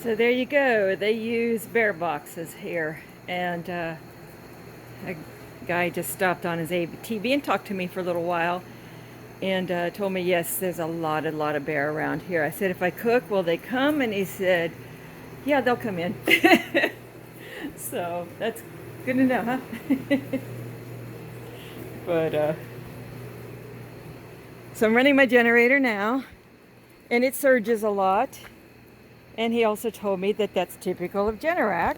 So there you go. They use bear boxes here. And a guy just stopped on his ATV and talked to me for a little while. And told me, yes, there's a lot of bear around here. I said, if I cook, will they come? And he said, yeah, they'll come in. So that's good to know, huh? But, so I'm running my generator now. And it surges a lot. And he also told me that that's typical of Generac.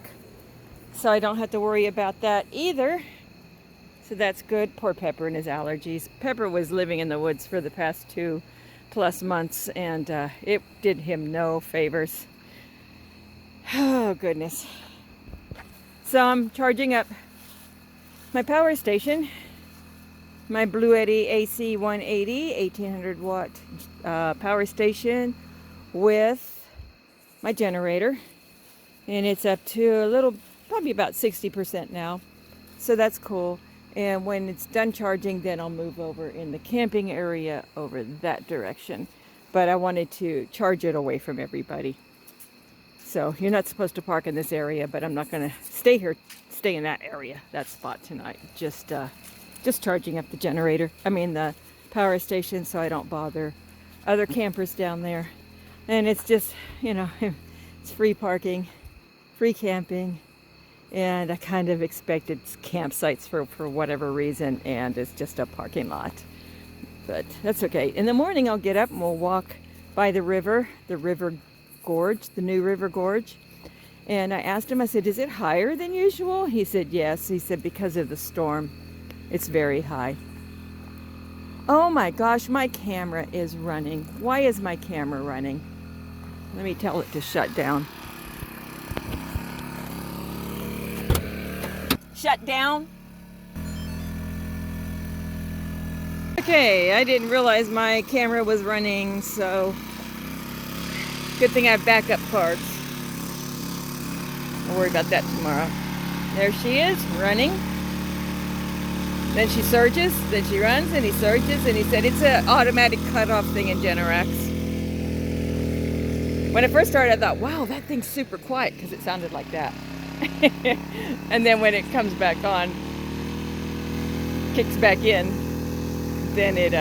So I don't have to worry about that either. So that's good. Poor Pepper and his allergies. Pepper was living in the woods for the past 2+ months, and it did him no favors. Oh, goodness. So I'm charging up my power station, my Bluetti AC 180, 1800 watt power station with my generator. And it's up to a little, probably about 60% now. So that's cool. And when it's done charging, then I'll move over in the camping area over that direction. But I wanted to charge it away from everybody. So you're not supposed to park in this area, but I'm not going to stay in that area, that spot tonight. Just charging up the generator. I mean the power station, so I don't bother other campers down there. And it's just, you know, it's free parking, free camping. And I kind of expected campsites for whatever reason, and it's just a parking lot. But that's okay. In the morning, I'll get up and we'll walk by the River Gorge, the new River Gorge. And I asked him, I said, is it higher than usual? He said, yes. He said, because of the storm, it's very high. Oh my gosh, my camera is running. Why is my camera running? Let me tell it to shut down. Shut down. Okay, I didn't realize my camera was running, so good thing I have backup parts. I'll worry about that tomorrow. There she is, running. Then she surges, then she runs, and he surges, and he said it's an automatic cutoff thing in Generacs. When I first started, I thought, wow, that thing's super quiet, because it sounded like that. And then when it comes back on, kicks back in, then it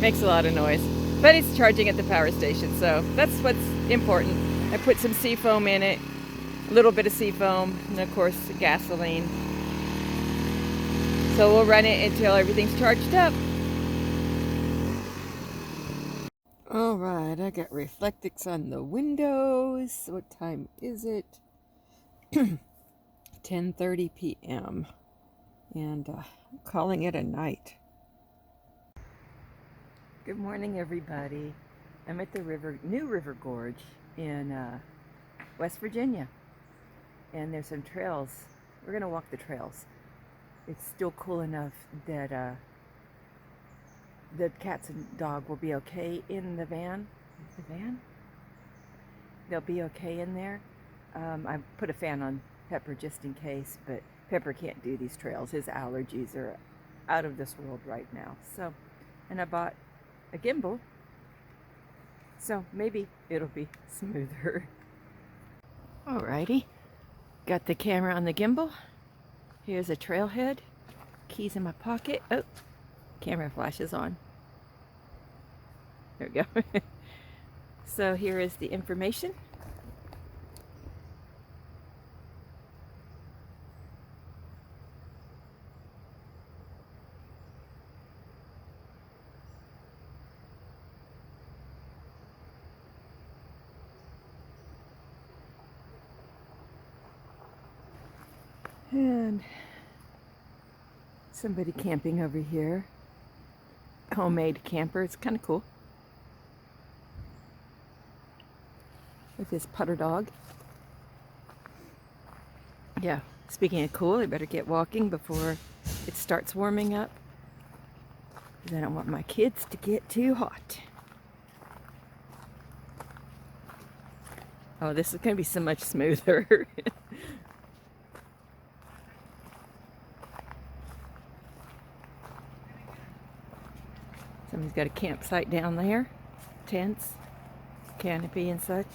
makes a lot of noise. But it's charging at the power station, so that's what's important. I put some seafoam in it, a little bit of seafoam, and of course gasoline. So we'll run it until everything's charged up. All right, I got reflectix on the windows. What time is it? 10:30 p.m. and I'm calling it a night. Good morning, everybody. I'm at the new River Gorge in West Virginia, and there's some trails. We're gonna walk the trails. It's still cool enough that the cats and dog will be okay in the van. The van? They'll be okay in there. I put a fan on Pepper just in case, but Pepper can't do these trails. His allergies are out of this world right now. So, and I bought a gimbal, so maybe it'll be smoother. Alrighty, got the camera on the gimbal. Here's a trailhead. Keys in my pocket. Oh, camera flashes on. There we go. So here is the information. And somebody camping over here. Homemade camper. It's kind of cool. With his putter dog. Yeah, speaking of cool, I better get walking before it starts warming up. Because I don't want my kids to get too hot. Oh, this is going to be so much smoother. Somebody's got a campsite down there. Tents, canopy and such.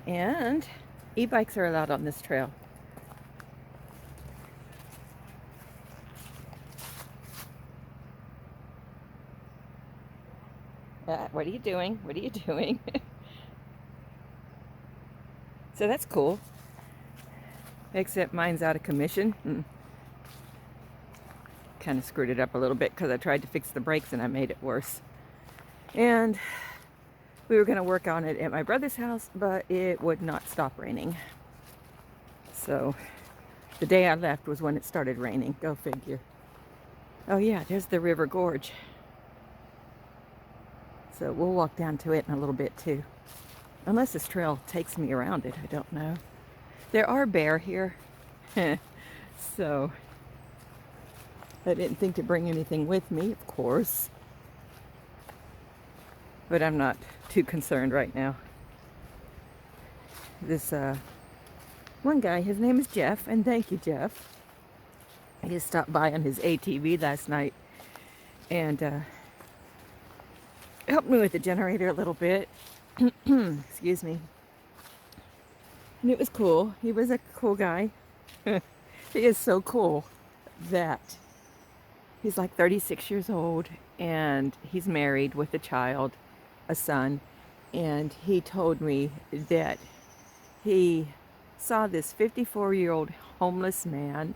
And e-bikes are allowed on this trail. What are you doing? What are you doing? So that's cool. Except mine's out of commission. Kind of screwed it up a little bit because I tried to fix the brakes and I made it worse. And we were going to work on it at my brother's house, but it would not stop raining. So the day I left was when it started raining. Go figure. Oh yeah, there's the River Gorge. So we'll walk down to it in a little bit too. Unless this trail takes me around it, I don't know. There are bear here. So I didn't think to bring anything with me, of course. But I'm not too concerned right now. This one guy, his name is Jeff, and thank you, Jeff. He stopped by on his ATV last night and helped me with the generator a little bit. Excuse me. And it was cool. He was a cool guy. He is so cool that he's like 36 years old and he's married with a child, a son, and he told me that he saw this 54-year-old homeless man,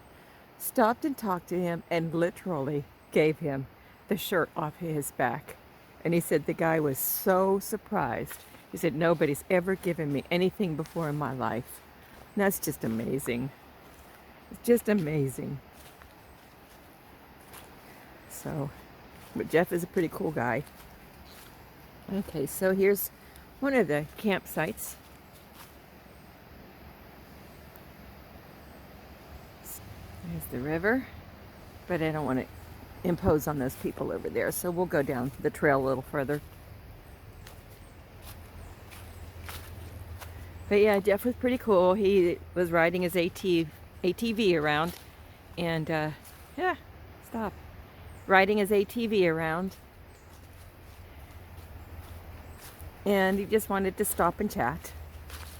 stopped and talked to him, and literally gave him the shirt off his back. And he said the guy was so surprised. He said, nobody's ever given me anything before in my life. And that's just amazing. It's just amazing. So, but Jeff is a pretty cool guy. Okay, so here's one of the campsites. There's the river, but I don't want to impose on those people over there, so we'll go down the trail a little further. But yeah, Jeff was pretty cool. He was riding his ATV around, and yeah, stop. Riding his ATV around, and he just wanted to stop and chat.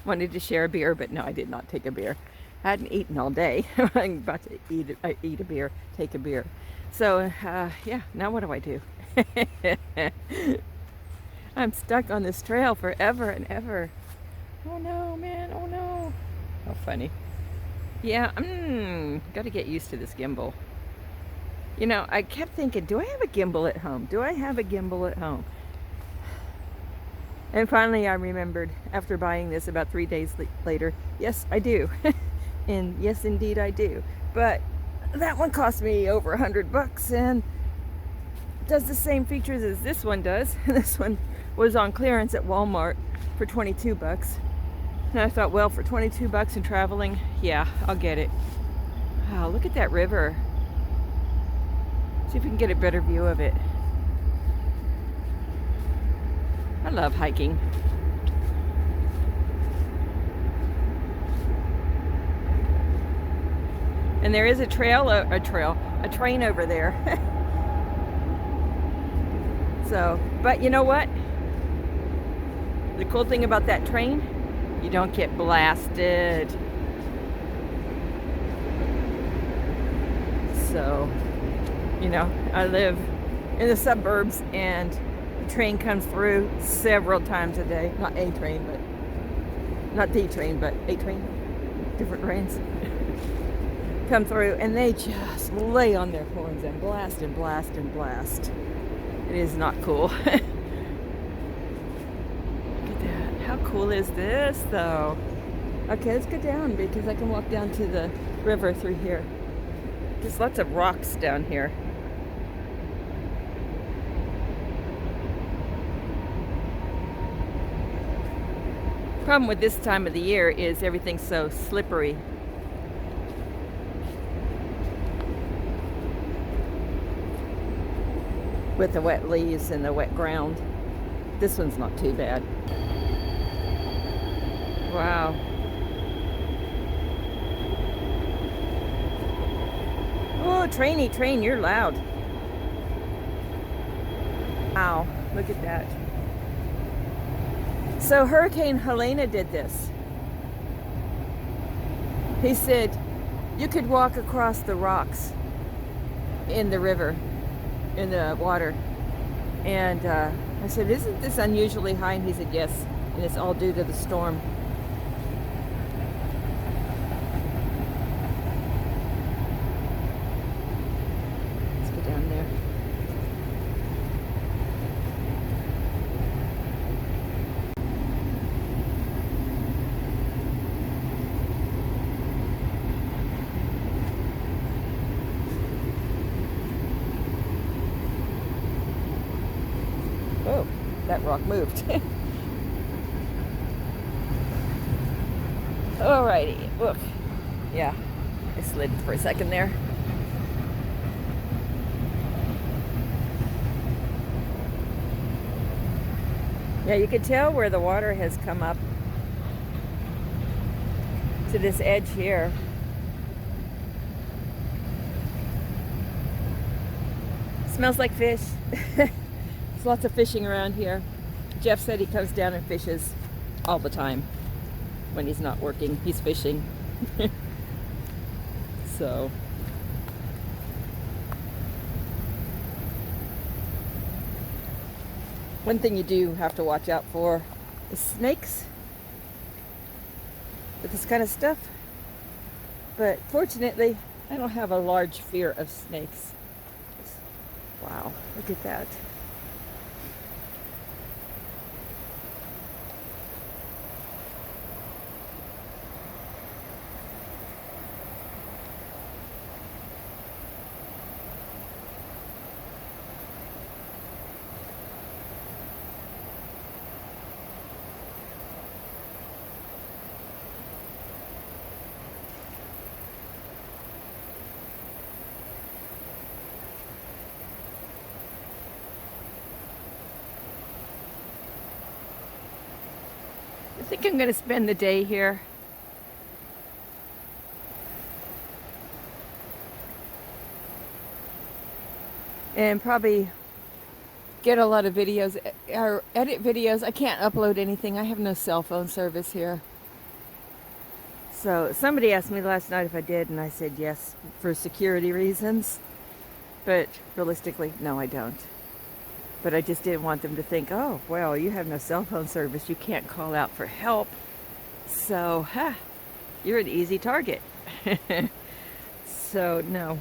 Wanted to share a beer, but no, I did not take a beer. I hadn't eaten all day. I'm about to eat a beer, take a beer. So, yeah, now what do I do? I'm stuck on this trail forever and ever. Oh no, man, oh no. How funny. Yeah, gotta get used to this gimbal. You know, I kept thinking, do I have a gimbal at home? Do I have a gimbal at home? And finally I remembered, after buying this about 3 days later, yes, I do. And yes, indeed I do. But that one cost me over $100 and does the same features as this one does. This one was on clearance at Walmart for $22. And I thought, well, for $22 and traveling, yeah, I'll get it. Wow, look at that river. See if we can get a better view of it. I love hiking. And there is a train over there. So, but you know what? The cool thing about that train, you don't get blasted. So, you know, I live in the suburbs and the train comes through several times a day. Not a train, but not the train, but a train. Different trains come through and they just lay on their horns and blast and blast and blast. It is not cool. Look at that. How cool is this though? Okay, let's go down because I can walk down to the river through here. There's lots of rocks down here. Problem with this time of the year is everything's so slippery. With the wet leaves and the wet ground. This one's not too bad. Wow. Oh, trainy train, you're loud. Wow, look at that. So Hurricane Helena did this. He said you could walk across the rocks in the river, in the water. And I said, isn't this unusually high? And he said, yes. And it's all due to the storm. Let's go down there. Oh, that rock moved. Alrighty, look. Yeah, I slid for a second there. Yeah, you can tell where the water has come up to this edge here. Smells like fish. There's lots of fishing around here. Jeff said he comes down and fishes all the time. When he's not working, he's fishing. So one thing you do have to watch out for is snakes with this kind of stuff. But fortunately, I don't have a large fear of snakes. Wow, look at that. I think I'm going to spend the day here. And probably get a lot of videos or edit videos. I can't upload anything. I have no cell phone service here. So somebody asked me last night if I did, and I said yes for security reasons. But realistically, no, I don't. But I just didn't want them to think, oh, well, you have no cell phone service. You can't call out for help. So, you're an easy target. So, no.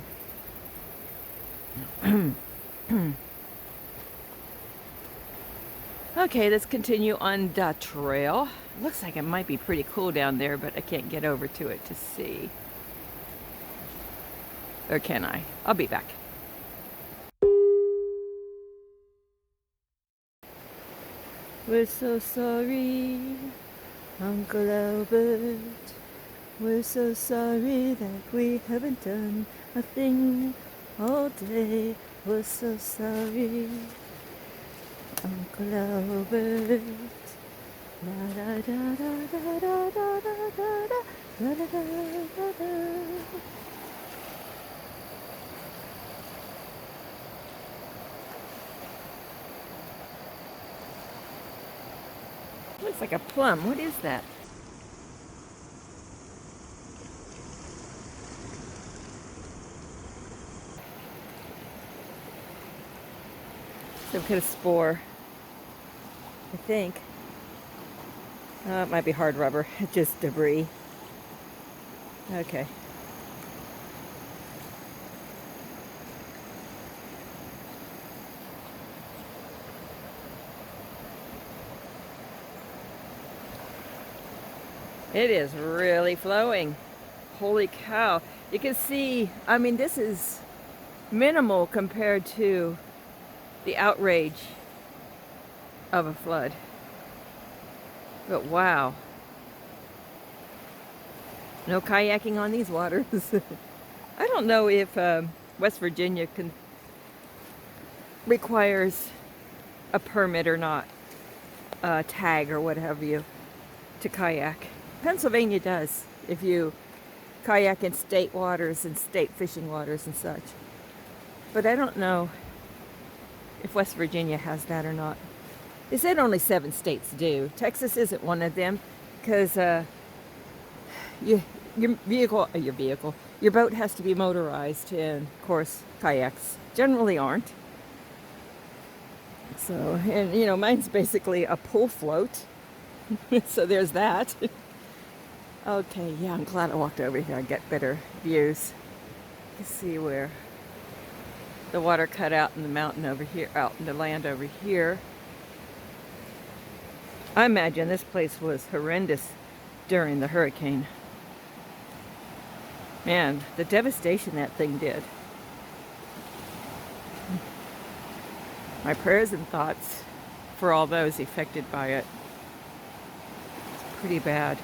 Okay, let's continue on the trail. Looks like it might be pretty cool down there, but I can't get over to it to see. Or can I? I'll be back. We're so sorry, Uncle Albert. We're so sorry that we haven't done a thing all day. We're so sorry, Uncle Albert. La da da da da da da da da da da da. Looks like a plum. What is that? Some kind of spore, I think. It might be hard rubber, just debris. Okay. It is really flowing. Holy cow. You can see, I mean, this is minimal compared to the outrage of a flood. But wow. No kayaking on these waters. I don't know if West Virginia requires a permit or not, a tag or what have you, to kayak. Pennsylvania does, if you kayak in state waters and state fishing waters and such. But I don't know if West Virginia has that or not. They said only 7 states do. Texas isn't one of them because your boat has to be motorized, and of course kayaks generally aren't. So, and you know, mine's basically a pull float. So there's that. Okay, yeah, I'm glad I walked over here. I get better views. You can see where the water cut out in the mountain over here, out in the land over here. I imagine this place was horrendous during the hurricane. Man, the devastation that thing did. My prayers and thoughts for all those affected by it. It's pretty bad.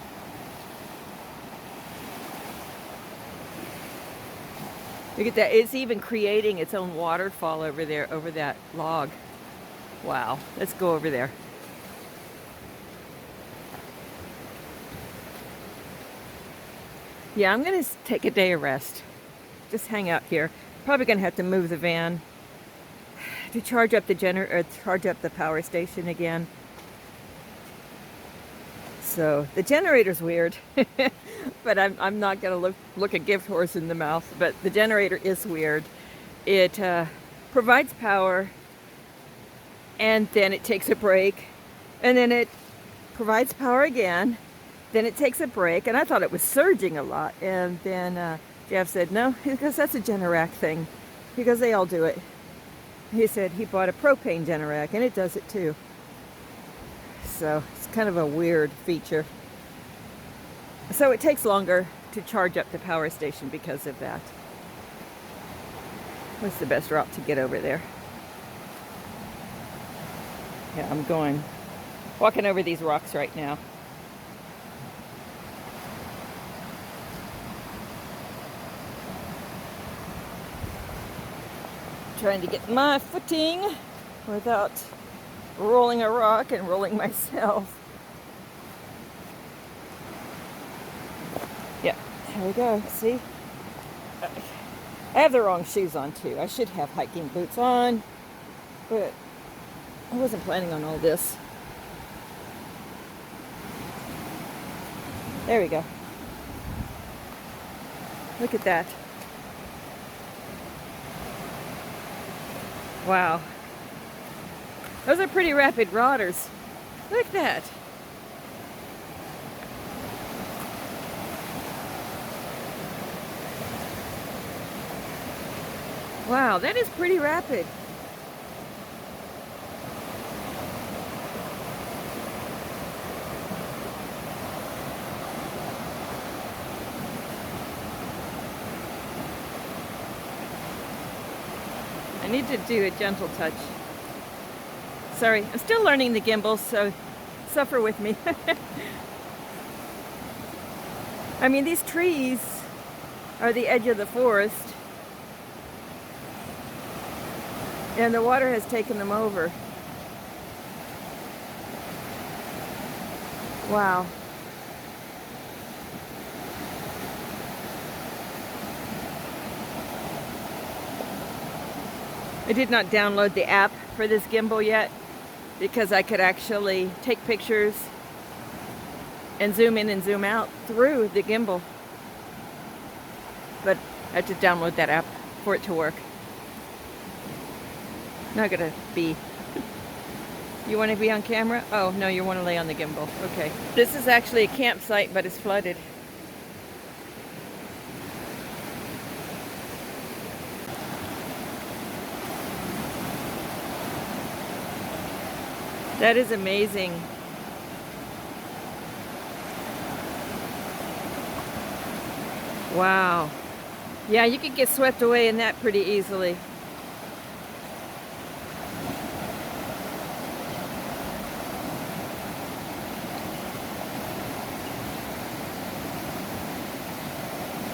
Look at that. It's even creating its own waterfall over there, over that log. Wow. Let's go over there. Yeah, I'm going to take a day of rest. Just hang out here. Probably going to have to move the van to charge up the charge up the power station again. So the generator's weird, but I'm not going to look a gift horse in the mouth. But the generator is weird. It provides power, and then it takes a break, and then it provides power again. Then it takes a break, and I thought it was surging a lot. And then Jeff said, no, because that's a Generac thing. Because they all do it. He said he bought a propane Generac, and it does it too. So it's kind of a weird feature. So it takes longer to charge up the power station because of that. What's the best route to get over there? Yeah, I'm walking over these rocks right now. Trying to get my footing without rolling a rock and rolling myself. Yeah, here we go. See? I have the wrong shoes on too. I should have hiking boots on, but I wasn't planning on all this. There we go. Look at that. Wow. Those are pretty rapid waters. Look at that. Wow, that is pretty rapid. I need to do a gentle touch. Sorry, I'm still learning the gimbal, so suffer with me. I mean, these trees are the edge of the forest, and the water has taken them over. Wow. I did not download the app for this gimbal yet because I could actually take pictures and zoom in and zoom out through the gimbal. But I have to download that app for it to work. Not gonna be. You want to be on camera? Oh, no, you want to lay on the gimbal. Okay. This is actually a campsite, but it's flooded. That is amazing. Wow. Yeah, you could get swept away in that pretty easily.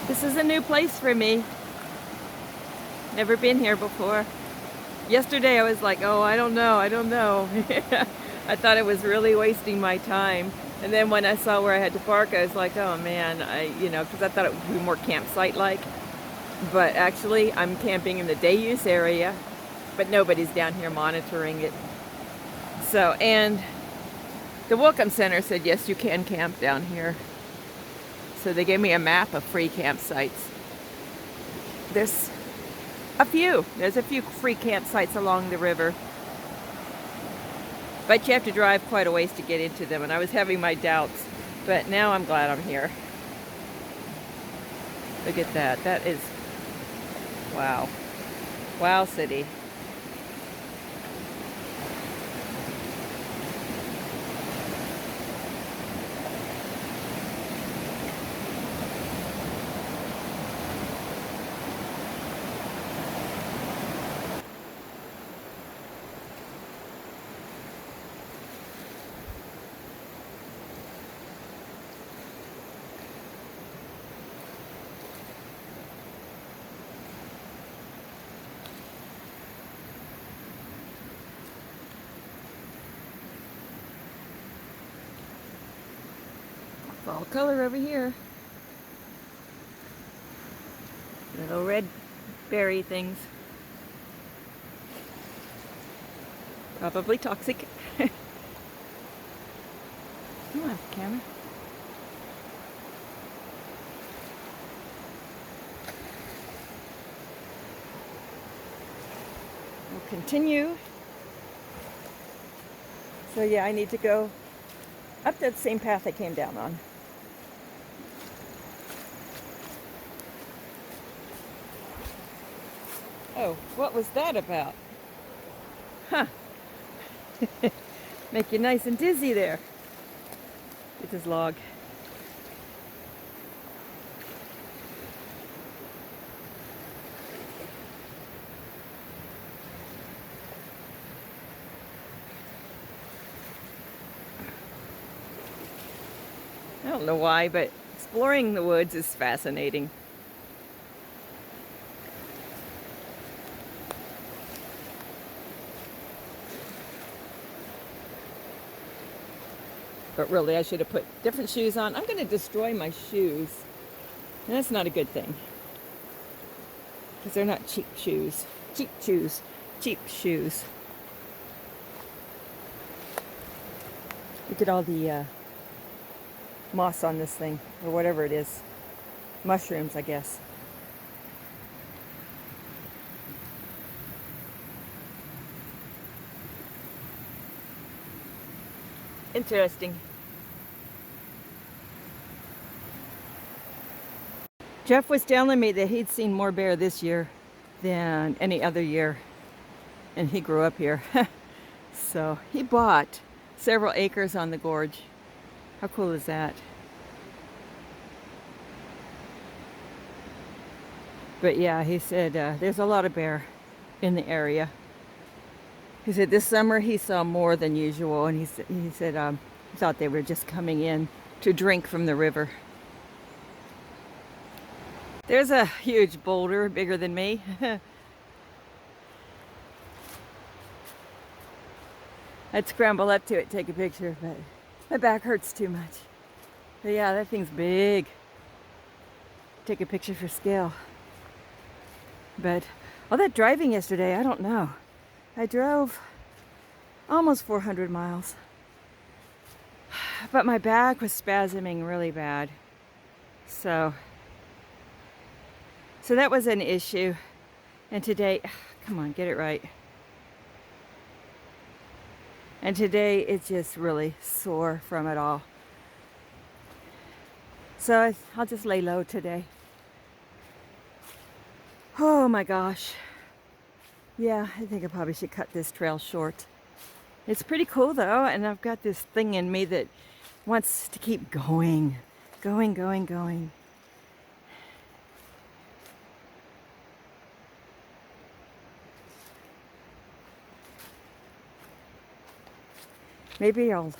This is a new place for me. Never been here before. Yesterday I was like, oh, I don't know. I thought it was really wasting my time. And then when I saw where I had to park, I was like, oh man, because I thought it would be more campsite-like. But actually, I'm camping in the day use area, but nobody's down here monitoring it. So, and the Welcome Center said, yes, you can camp down here. So they gave me a map of free campsites. There's a few. There's a few free campsites along the river. But you have to drive quite a ways to get into them, and I was having my doubts. But now I'm glad I'm here. Look at that. That is, wow. Wow city. Fall color over here. Little red berry things. Probably toxic. Come on, camera. We'll continue. So yeah, I need to go up that same path I came down on. Oh, what was that about? Huh. Make you nice and dizzy there. Get this log. I don't know why, but exploring the woods is fascinating. But really, I should have put different shoes on. I'm going to destroy my shoes. And that's not a good thing. Because they're not cheap shoes. Cheap shoes. Cheap shoes. Look at all the moss on this thing. Or whatever it is. Mushrooms, I guess. Interesting. Jeff was telling me that he'd seen more bear this year than any other year, and he grew up here. So he bought several acres on the gorge. How cool is that? But yeah, he said there's a lot of bear in the area. He said this summer he saw more than usual, and he said he thought they were just coming in to drink from the river. There's a huge boulder, bigger than me. I'd scramble up to it, take a picture, but my back hurts too much. But yeah, that thing's big. Take a picture for scale. But all that driving yesterday, I don't know. I drove almost 400 miles. But my back was spasming really bad. So that was an issue. And today, come on, get it right. And today it's just really sore from it all. So I'll just lay low today. Oh my gosh. Yeah, I think I probably should cut this trail short. It's pretty cool though, and I've got this thing in me that wants to keep going. Going. Maybe I'll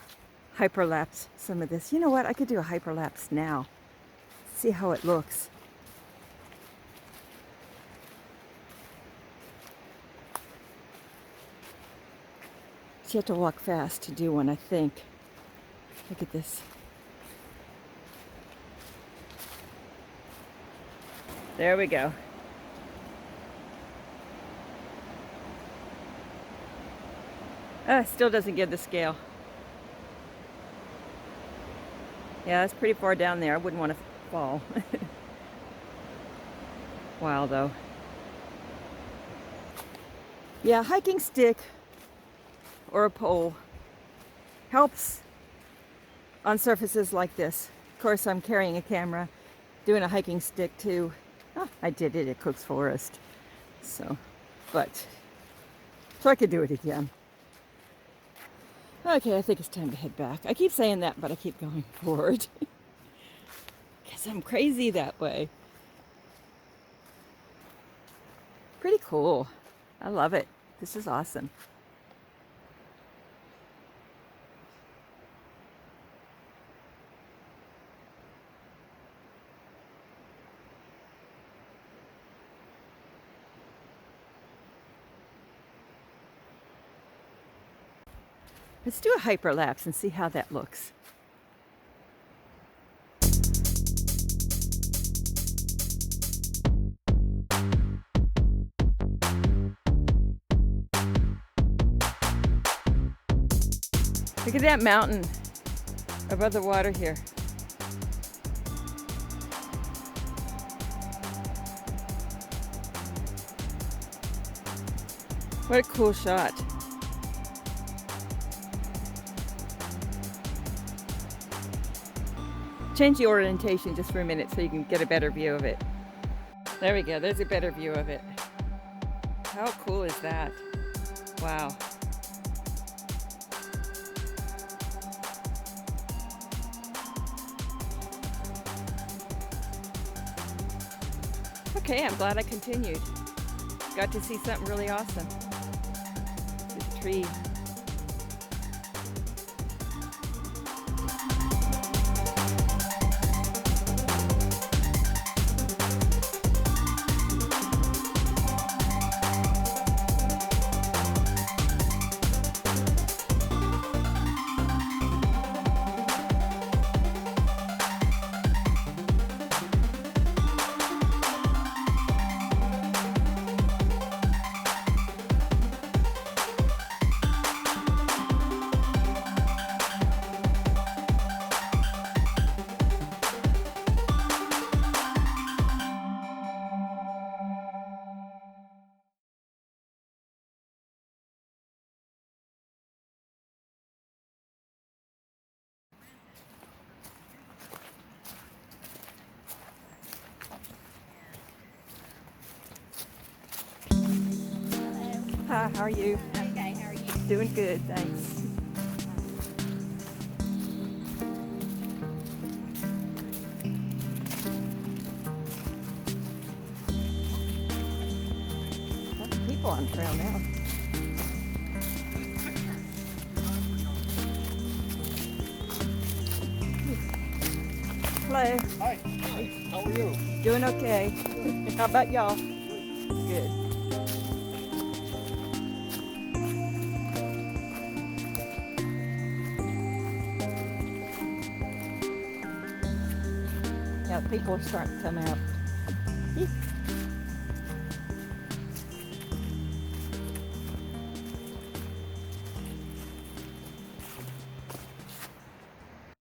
hyperlapse some of this. You know what? I could do a hyperlapse now. See how it looks. You have to walk fast to do one, I think. Look at this. There we go. Still doesn't give the scale. Yeah, that's pretty far down there. I wouldn't want to fall. Wow, though. Yeah, hiking stick or a pole helps on surfaces like this. Of course, I'm carrying a camera, doing a hiking stick too. Oh, I did it at Cook's Forest. So I could do it again. Okay, I think it's time to head back. I keep saying that, but I keep going forward. Because I'm crazy that way. Pretty cool. I love it. This is awesome. Let's do a hyperlapse and see how that looks. Look at that mountain above the water here. What a cool shot. Change the orientation just for a minute so you can get a better view of it. There we go, there's a better view of it. How cool is that? Wow. Okay, I'm glad I continued. Got to see something really awesome. This tree. Hi, how are you? Okay, how are you? Doing good, thanks. Lots of people on the trail now. Hello. Hi. Hi. How are you? Doing okay. How about y'all? Good. Yeah, people are starting to come out.